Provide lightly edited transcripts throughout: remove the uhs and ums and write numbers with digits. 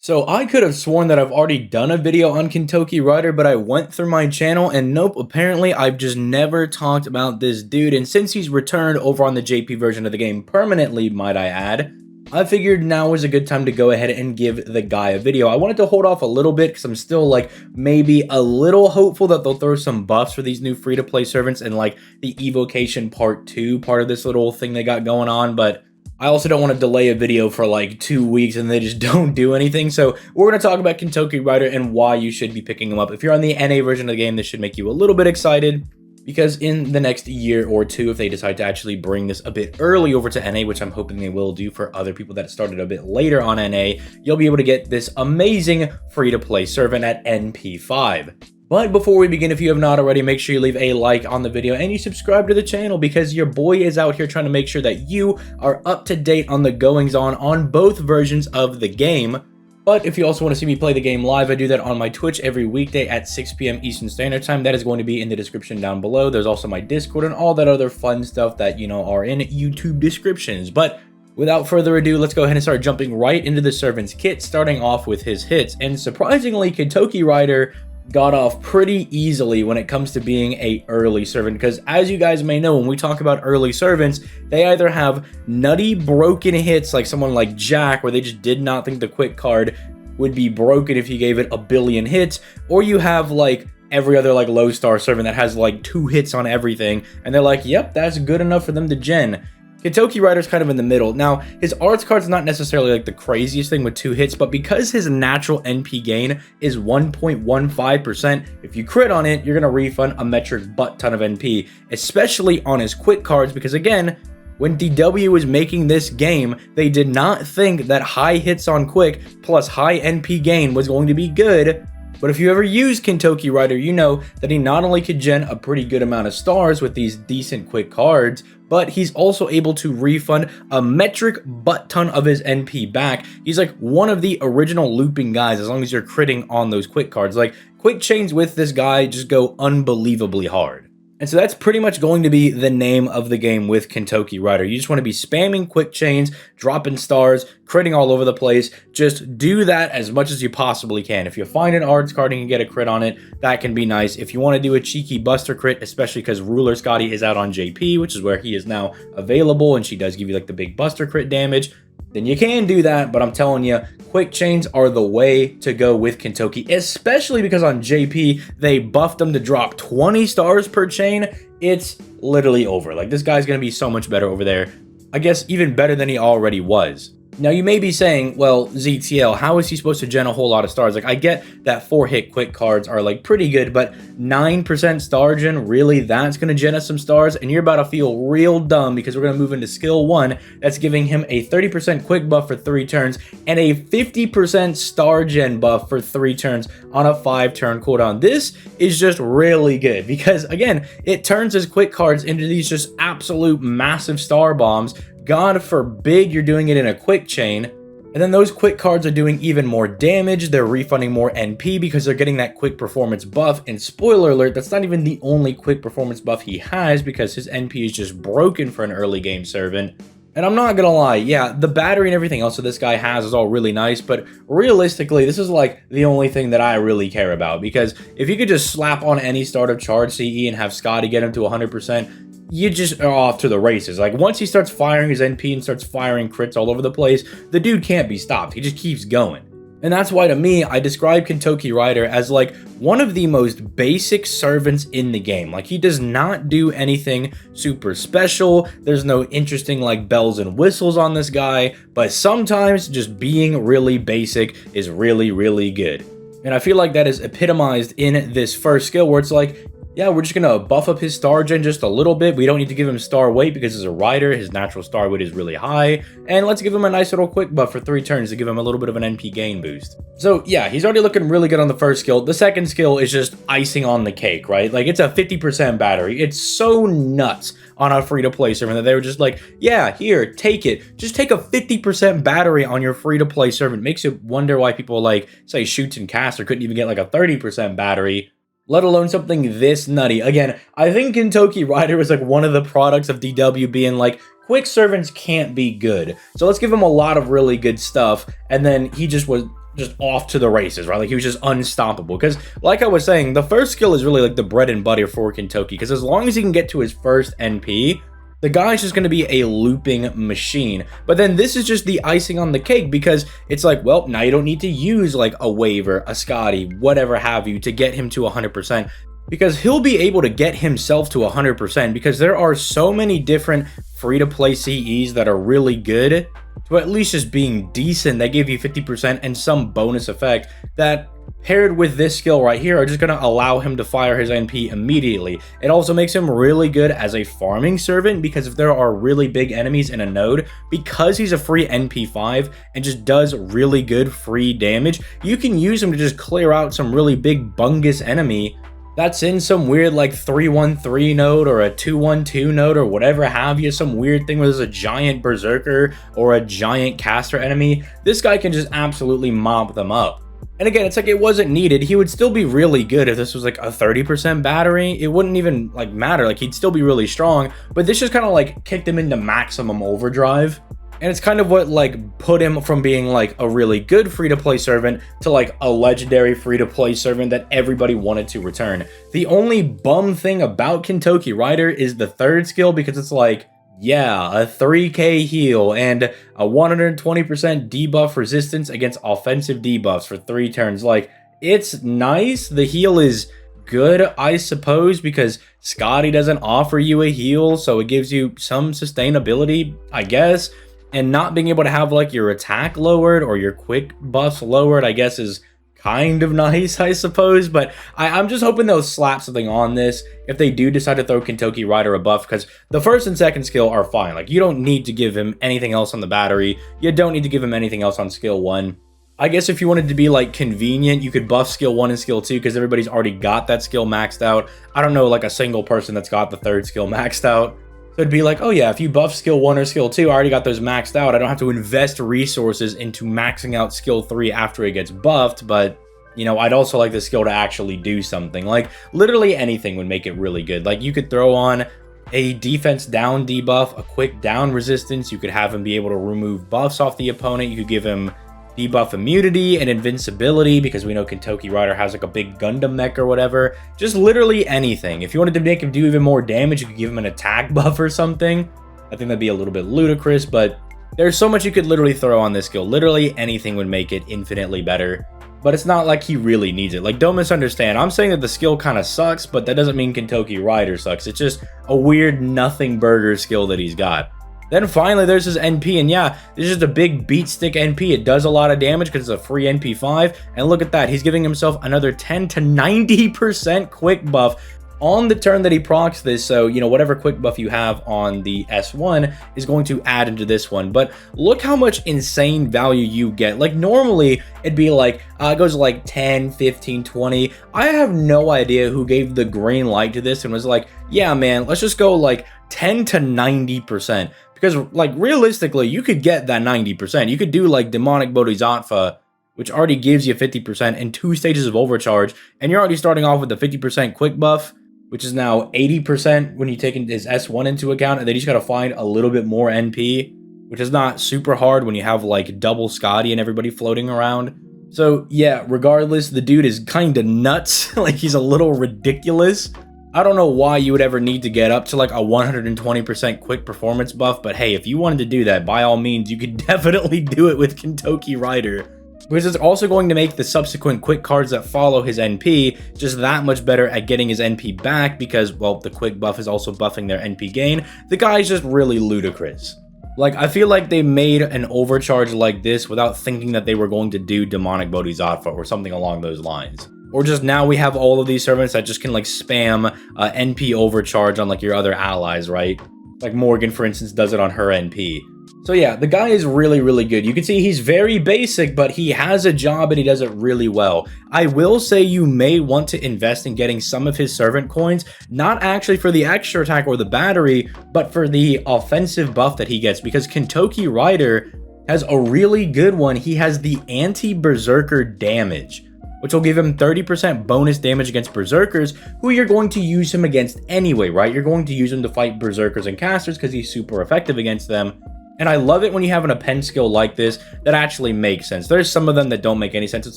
So I could have sworn that I've already done a video on Kintoki Rider, but I went through my channel and nope, apparently I've just never talked about this dude, and since he's returned over on the JP version of the game permanently, might I add, I figured now was a good time to go ahead and give the guy a video. I wanted to hold off a little bit because I'm still like maybe a little hopeful that they'll throw some buffs for these new free-to-play servants and like the Evocation Part 2 part of this little thing they got going on, but I also don't want to delay a video for like 2 weeks and they just don't do anything. So we're going to talk about Kintoki Rider and why you should be picking him up. If you're on the NA version of the game, this should make you a little bit excited because in the next year or two, if they decide to actually bring this a bit early over to NA, which I'm hoping they will do for other people that started a bit later on NA, you'll be able to get this amazing free-to-play servant at NP5. But before we begin, if you have not already, make sure you leave a like on the video and you subscribe to the channel because your boy is out here trying to make sure that you are up to date on the goings-on both versions of the game. But if you also want to see me play the game live, I do that on my Twitch every weekday at 6 p.m. Eastern Standard Time. That is going to be in the description down below. There's also my Discord and all that other fun stuff that, are in YouTube descriptions. But without further ado, let's go ahead and start jumping right into the servant's kit, starting off with his hits. And surprisingly, Kintoki Rider got off pretty easily when it comes to being a early servant, because as you guys may know, when we talk about early servants, they either have nutty broken hits like someone like Jack, where they just did not think the quick card would be broken if you gave it a billion hits, or you have like every other like low star servant that has like 2 hits on everything and they're like, yep, that's good enough for them to gen. Kintoki Rider's kind of in the middle. Now, his arts card's not necessarily like the craziest thing with 2 hits, but because his natural NP gain is 1.15%, if you crit on it, you're going to refund a metric butt ton of NP, especially on his quick cards, because again, when DW was making this game, they did not think that high hits on quick plus high NP gain was going to be good. But if you ever use Kintoki Rider, you know that he not only could gen a pretty good amount of stars with these decent quick cards, but he's also able to refund a metric butt ton of his NP back. He's like one of the original looping guys as long as you're critting on those quick cards. Like, quick chains with this guy just go unbelievably hard. And so that's pretty much going to be the name of the game with Kintoki Rider. You just want to be spamming quick chains, dropping stars, critting all over the place. Just do that as much as you possibly can. If you find an arts card and you get a crit on it, that can be nice. If you want to do a cheeky buster crit, especially because Ruler Scotty is out on JP, which is where he is now available, and she does give you like the big buster crit damage, then you can do that. But I'm telling you, quick chains are the way to go with Kintoki, especially because on JP, they buffed them to drop 20 stars per chain. It's literally over. Like, this guy's going to be so much better over there. I guess even better than he already was. Now, you may be saying, well, ZTL, how is he supposed to gen a whole lot of stars? Like, I get that 4-hit quick cards are, like, pretty good, but 9% star gen, really, that's going to gen us some stars? And you're about to feel real dumb because we're going to move into skill 1. That's giving him a 30% quick buff for 3 turns and a 50% star gen buff for 3 turns on a 5-turn cooldown. This is just really good because, again, it turns his quick cards into these just absolute massive star bombs. God forbid you're doing it in a quick chain, and then those quick cards are doing even more damage. They're refunding more NP because they're getting that quick performance buff, and spoiler alert, that's not even the only quick performance buff he has because his NP is just broken for an early game servant. And I'm not gonna lie, yeah, the battery and everything else that this guy has is all really nice, but realistically, this is like the only thing that I really care about, because if you could just slap on any startup charge CE and have Scotty get him to 100%, you just are off to the races. Like, once he starts firing his NP and starts firing crits all over the place, the dude can't be stopped. He just keeps going. And that's why, to me, I describe Kintoki Rider as like one of the most basic servants in the game. Like, he does not do anything super special. There's no interesting like bells and whistles on this guy, but sometimes just being really basic is really, really good. And I feel like that is epitomized in this first skill where it's like, yeah, we're just going to buff up his star gen just a little bit. We don't need to give him star weight because as a rider, his natural star weight is really high. And let's give him a nice little quick buff for 3 turns to give him a little bit of an NP gain boost. So yeah, he's already looking really good on the first skill. The second skill is just icing on the cake, right? Like, it's a 50% battery. It's so nuts on a free-to-play servant that they were just like, yeah, here, take it. Just take a 50% battery on your free-to-play servant. Makes you wonder why people like, say, Shoots and Caster couldn't even get like a 30% battery, let alone something this nutty. Again, I think Kintoki Rider was like one of the products of DW being like, quick servants can't be good, so let's give him a lot of really good stuff. And then he just was just off to the races, right? Like he was just unstoppable. Because like I was saying, the first skill is really like the bread and butter for Kintoki. Because as long as he can get to his first NP, the guy's just going to be a looping machine. But then this is just the icing on the cake, because it's like, well, now you don't need to use like a Waver, a Scotty, whatever have you, to get him to 100%. Because he'll be able to get himself to 100%, because there are so many different free-to-play CEs that are really good to at least just being decent. They give you 50% and some bonus effect that, paired with this skill right here, are just going to allow him to fire his NP immediately. It also makes him really good as a farming servant, because if there are really big enemies in a node, because he's a free NP5 and just does really good free damage, you can use him to just clear out some really big bungus enemy that's in some weird like 313 node or a 212 node or whatever have you, some weird thing where there's a giant berserker or a giant caster enemy. This guy can just absolutely mop them up. And again, it's like it wasn't needed. He would still be really good if this was like a 30% battery. It wouldn't even like matter. Like he'd still be really strong, but this just kind of like kicked him into maximum overdrive. And it's kind of what like put him from being like a really good free-to-play servant to like a legendary free-to-play servant that everybody wanted to return. The only bum thing about Kintoki Rider is the third skill, because it's like, yeah, a 3k heal and a 120% debuff resistance against offensive debuffs for 3 turns. Like, it's nice. The heal is good, I suppose, because Scotty doesn't offer you a heal, so it gives you some sustainability, I guess. And not being able to have like your attack lowered or your quick buffs lowered, I guess, is kind of nice, I suppose. But I'm just hoping they'll slap something on this if they do decide to throw Kintoki Rider a buff, because the first and second skill are fine. Like, you don't need to give him anything else on the battery. You don't need to give him anything else on skill 1. I guess if you wanted to be like convenient, you could buff skill 1 and skill 2, because everybody's already got that skill maxed out. I don't know like a single person that's got the third skill maxed out. So it'd be like, oh yeah, if you buff skill 1 or skill 2, I already got those maxed out. I don't have to invest resources into maxing out skill 3 after it gets buffed. But, you know, I'd also like the skill to actually do something. Like, literally anything would make it really good. Like, you could throw on a defense down debuff, a quick down resistance. You could have him be able to remove buffs off the opponent. You could give him debuff immunity and invincibility, because we know Kintoki Rider has like a big Gundam mech or whatever. Just literally anything. If you wanted to make him do even more damage, you could give him an attack buff or something. I think that'd be a little bit ludicrous, but there's so much you could literally throw on this skill. Literally anything would make it infinitely better. But it's not like he really needs it. Like, don't misunderstand. I'm saying that the skill kind of sucks, but that doesn't mean Kintoki Rider sucks. It's just a weird nothing burger skill that he's got. Then finally, there's his NP, and yeah, this is just a big beat stick NP. It does a lot of damage because it's a free NP5, and look at that. He's giving himself another 10 to 90% quick buff on the turn that he procs this. So, you know, whatever quick buff you have on the S1 is going to add into this one. But look how much insane value you get. Like, normally, it'd be like, it goes like 10, 15, 20. I have no idea who gave the green light to this and was like, yeah, man, let's just go like 10 to 90%. Because, like, realistically, you could get that 90%. You could do, like, Demonic Bodhisattva, which already gives you 50% and 2 stages of overcharge, and you're already starting off with the 50% quick buff, which is now 80% when you take his S1 into account, and then you just gotta find a little bit more NP, which is not super hard when you have, like, double Scotty and everybody floating around. So, yeah, regardless, the dude is kinda nuts. Like, he's a little ridiculous. I don't know why you would ever need to get up to like a 120% quick performance buff, but hey, if you wanted to do that, by all means, you could definitely do it with Kintoki Rider. Because it's also going to make the subsequent quick cards that follow his NP just that much better at getting his NP back, because, well, the quick buff is also buffing their NP gain. The guy's just really ludicrous. Like, I feel like they made an overcharge like this without thinking that they were going to do Demonic Bodhisattva or something along those lines. Or just now we have all of these servants that just can like spam NP overcharge on like your other allies, right? Like Morgan, for instance, does it on her NP. So yeah, the guy is really, really good. You can see he's very basic, but he has a job and he does it really well. I will say you may want to invest in getting some of his servant coins, not actually for the extra attack or the battery, but for the offensive buff that he gets, because Kintoki Rider has a really good one. He has the anti-berserker damage, which will give him 30% bonus damage against berserkers, who you're going to use him against anyway, right? You're going to use him to fight berserkers and casters because he's super effective against them. And I love it when you have an append skill like this that actually makes sense. There's some of them that don't make any sense. It's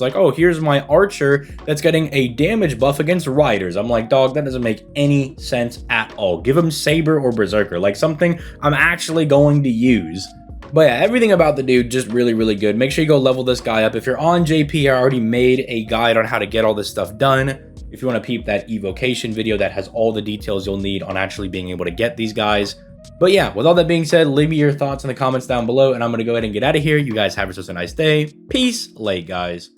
like, oh, here's my archer that's getting a damage buff against riders. I'm like, dog, that doesn't make any sense at all. Give him saber or berserker, like something I'm actually going to use. But yeah, everything about the dude just really, really good. Make sure you go level this guy up. If you're on JP, I already made a guide on how to get all this stuff done. If you want to peep that evocation video that has all the details you'll need on actually being able to get these guys. But yeah, with all that being said, leave me your thoughts in the comments down below, and I'm going to go ahead and get out of here. You guys have yourselves a nice day. Peace. Late, guys.